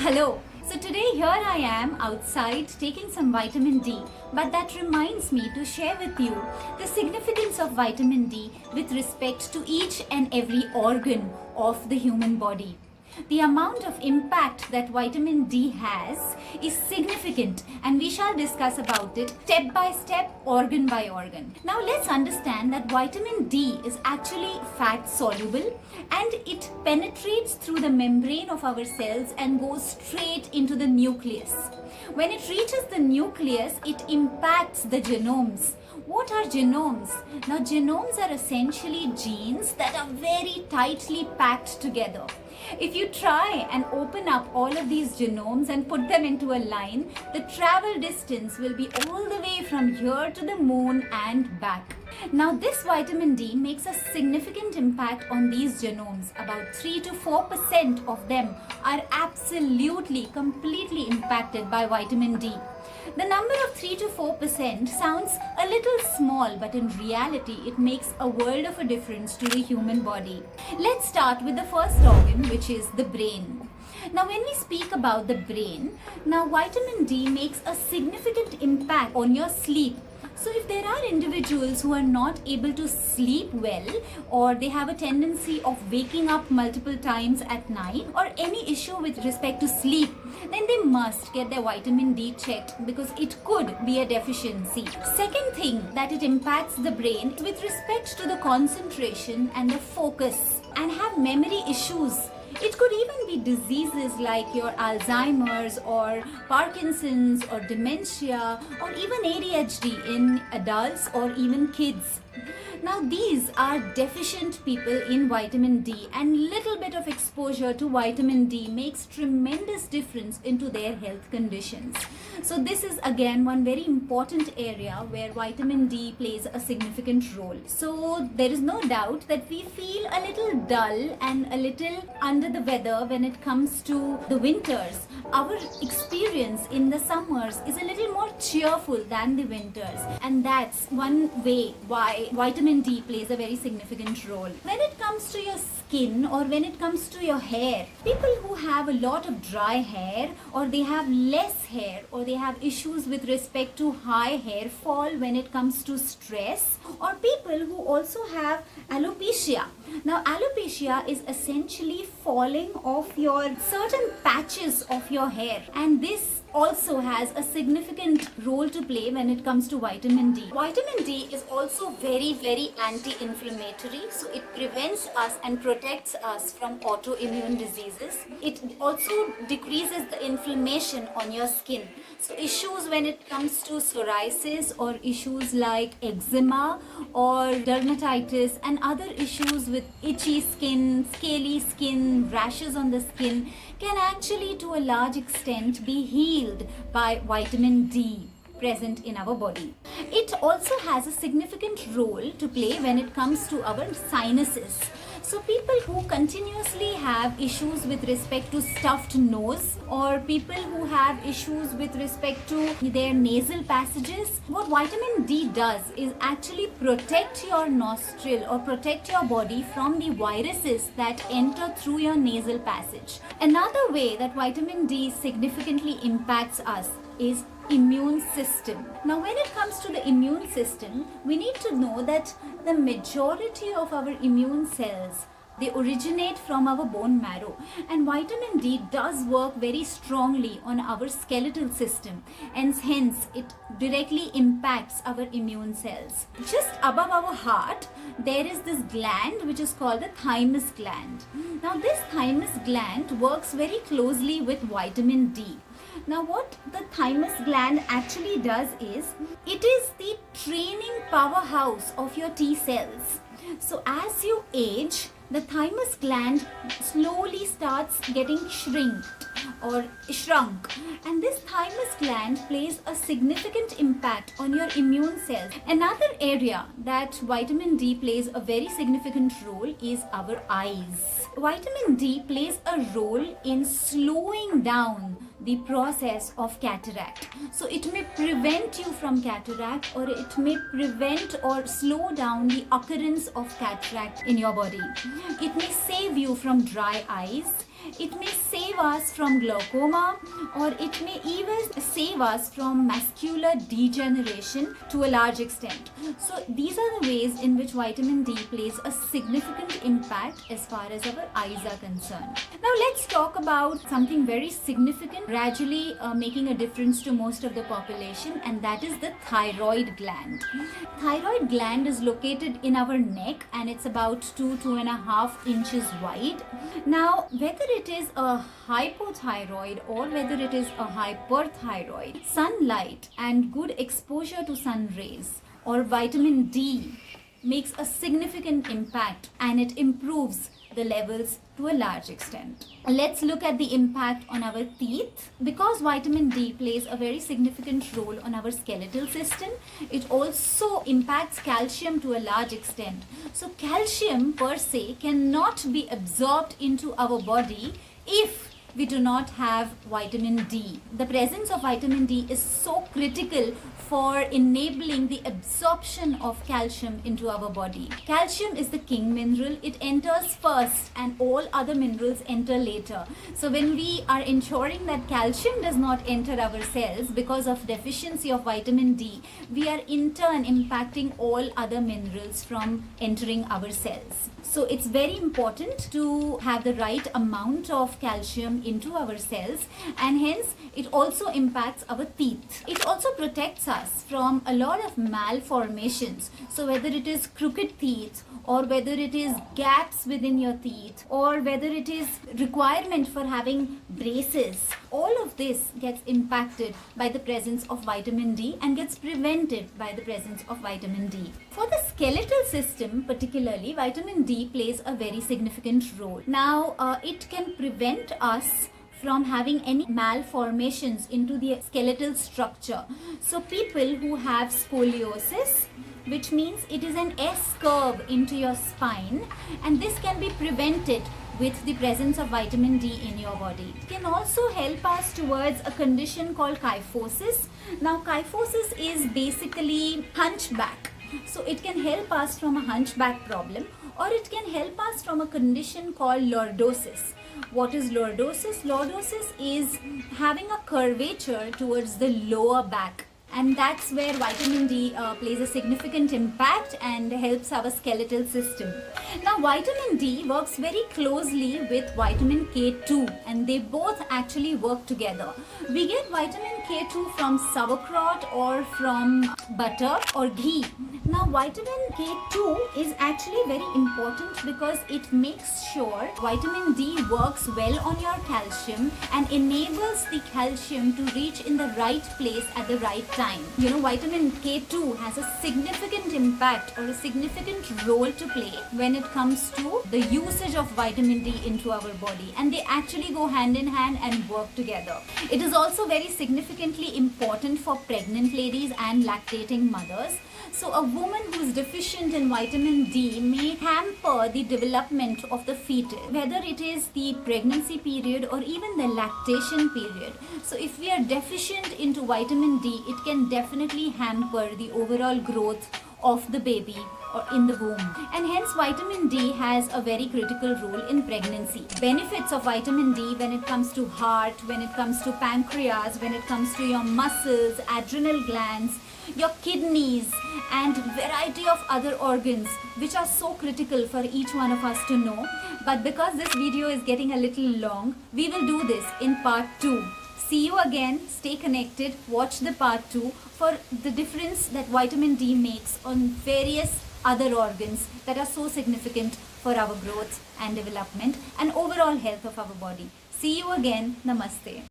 Hello. So today here I am outside taking some vitamin D, but that reminds me to share with you the significance of vitamin D with respect to each and every organ of the human body. The amount of impact that vitamin D has is significant, and we shall discuss about it step by step, organ by organ. Now let's understand that vitamin D is actually fat soluble and it penetrates through the membrane of our cells and goes straight into the nucleus. When it reaches the nucleus, it impacts the genomes. What are genomes? Now genomes are essentially genes that are very tightly packed together. If you try and open up all of these genomes and put them into a line, the travel distance will be all the way from here to the moon and back. Now this vitamin D makes a significant impact on these genomes. About 3 to 4% of them are absolutely, completely impacted by vitamin D. The number of 3 to 4% sounds a little small, but in reality, it makes a world of a difference to the human body. Let's start with the first organ, which is the brain. Now, when we speak about the brain, now vitamin D makes a significant impact on your sleep. So if there are individuals who are not able to sleep well, or they have a tendency of waking up multiple times at night, or any issue with respect to sleep, then they must get their vitamin D checked because it could be a deficiency. Second thing that it impacts the brain with respect to the concentration and the focus, and have memory issues. It could even be diseases like your Alzheimer's or Parkinson's or dementia or even ADHD in adults or even kids. Now these are deficient people in vitamin D, and little bit of exposure to vitamin D makes tremendous difference into their health conditions. So this is again one very important area where vitamin D plays a significant role. So there is no doubt that we feel a little dull and a little under the weather when it comes to the winters. Our experience in the summers is a little more cheerful than the winters, and that's one way why vitamin D plays a very significant role. When it comes to your skin or when it comes to your hair, people who have a lot of dry hair, or they have less hair, or they have issues with respect to high hair fall when it comes to stress, or people who also have alopecia. Now alopecia is essentially falling off your certain patches of your hair, and this also has a significant role to play when it comes to vitamin D. Vitamin D is also very anti-inflammatory, so it prevents us and protects us from autoimmune diseases. It also decreases the inflammation on your skin. So issues when it comes to psoriasis or issues like eczema or dermatitis and other issues with itchy skin, scaly skin, rashes on the skin can actually to a large extent be healed by vitamin D present in our body. It also has a significant role to play when it comes to our sinuses. So people who continuously have issues with respect to stuffed nose, or people who have issues with respect to their nasal passages, what vitamin D does is actually protect your nostril or protect your body from the viruses that enter through your nasal passage. Another way that vitamin D significantly impacts us is immune system. Now when it comes to the immune system, we need to know that the majority of our immune cells, they originate from our bone marrow, and vitamin D does work very strongly on our skeletal system, and hence it directly impacts our immune cells. Just above our heart, there is this gland which is called the thymus gland. Now this thymus gland works very closely with vitamin D. Now what the thymus gland actually does is, it is the training powerhouse of your T cells. So as you age, the thymus gland slowly starts getting shrunk, and this thymus gland plays a significant impact on your immune cells. Another area that vitamin D plays a very significant role is our eyes. Vitamin D plays a role in slowing down the process of cataract. So it may prevent you from cataract, or it may prevent or slow down the occurrence of cataract in your body. It may save you from dry eyes. It may save us from glaucoma, or it may even save us from macular degeneration to a large extent. So these are the ways in which vitamin D plays a significant impact as far as our eyes are concerned. Now let's talk about something very significant, gradually making a difference to most of the population, and that is the thyroid gland. Thyroid gland is located in our neck and it's about 2.5 inches wide. Now, whether it is a hypothyroid or whether it is a hyperthyroid, sunlight and good exposure to sun rays or vitamin D makes a significant impact, and it improves the levels to a large extent. Let's look at the impact on our teeth. Because vitamin D plays a very significant role on our skeletal system, it also impacts calcium to a large extent. So calcium per se cannot be absorbed into our body if we do not have vitamin D. The presence of vitamin D is so critical for enabling the absorption of calcium into our body. Calcium is the king mineral. It enters first and all other minerals enter later. So when we are ensuring that calcium does not enter our cells because of deficiency of vitamin D, we are in turn impacting all other minerals from entering our cells. So it's very important to have the right amount of calcium into our cells, and hence it also impacts our teeth. It also protects us from a lot of malformations. So whether it is crooked teeth, or whether it is gaps within your teeth, or whether it is requirement for having braces, all of this gets impacted by the presence of vitamin D and gets prevented by the presence of vitamin D. For the skeletal system particularly, vitamin D plays a very significant role. Now, it can prevent us from having any malformations into the skeletal structure. So people who have scoliosis, which means it is an S curve into your spine, and this can be prevented with the presence of vitamin D in your body. It can also help us towards a condition called kyphosis. Now kyphosis is basically hunchback. So it can help us from a hunchback problem, or it can help us from a condition called lordosis. What is lordosis? Lordosis is having a curvature towards the lower back, and that's where vitamin D plays a significant impact and helps our skeletal system. Now vitamin D works very closely with vitamin K2, and they both actually work together. We get vitamin K2 from sauerkraut or from butter or ghee. Now vitamin K2 is actually very important because it makes sure vitamin D works well on your calcium and enables the calcium to reach in the right place at the right time. You know, vitamin K2 has a significant impact or a significant role to play when it comes to the usage of vitamin D into our body, and they actually go hand in hand and work together. It is also very significantly important for pregnant ladies and lactating mothers. So a woman who is deficient in vitamin D may hamper the development of the fetus, whether it is the pregnancy period or even the lactation period. So if we are deficient into vitamin D, it can definitely hamper the overall growth of the baby or in the womb, and hence vitamin D has a very critical role in pregnancy. Benefits of vitamin D when it comes to heart, when it comes to pancreas, when it comes to your muscles, adrenal glands, your kidneys, and variety of other organs which are so critical for each one of us to know. But because this video is getting a little long, we will do this in part 2. See you again, stay connected, watch the part 2 for the difference that vitamin D makes on various other organs that are so significant for our growth and development and overall health of our body. See you again. Namaste.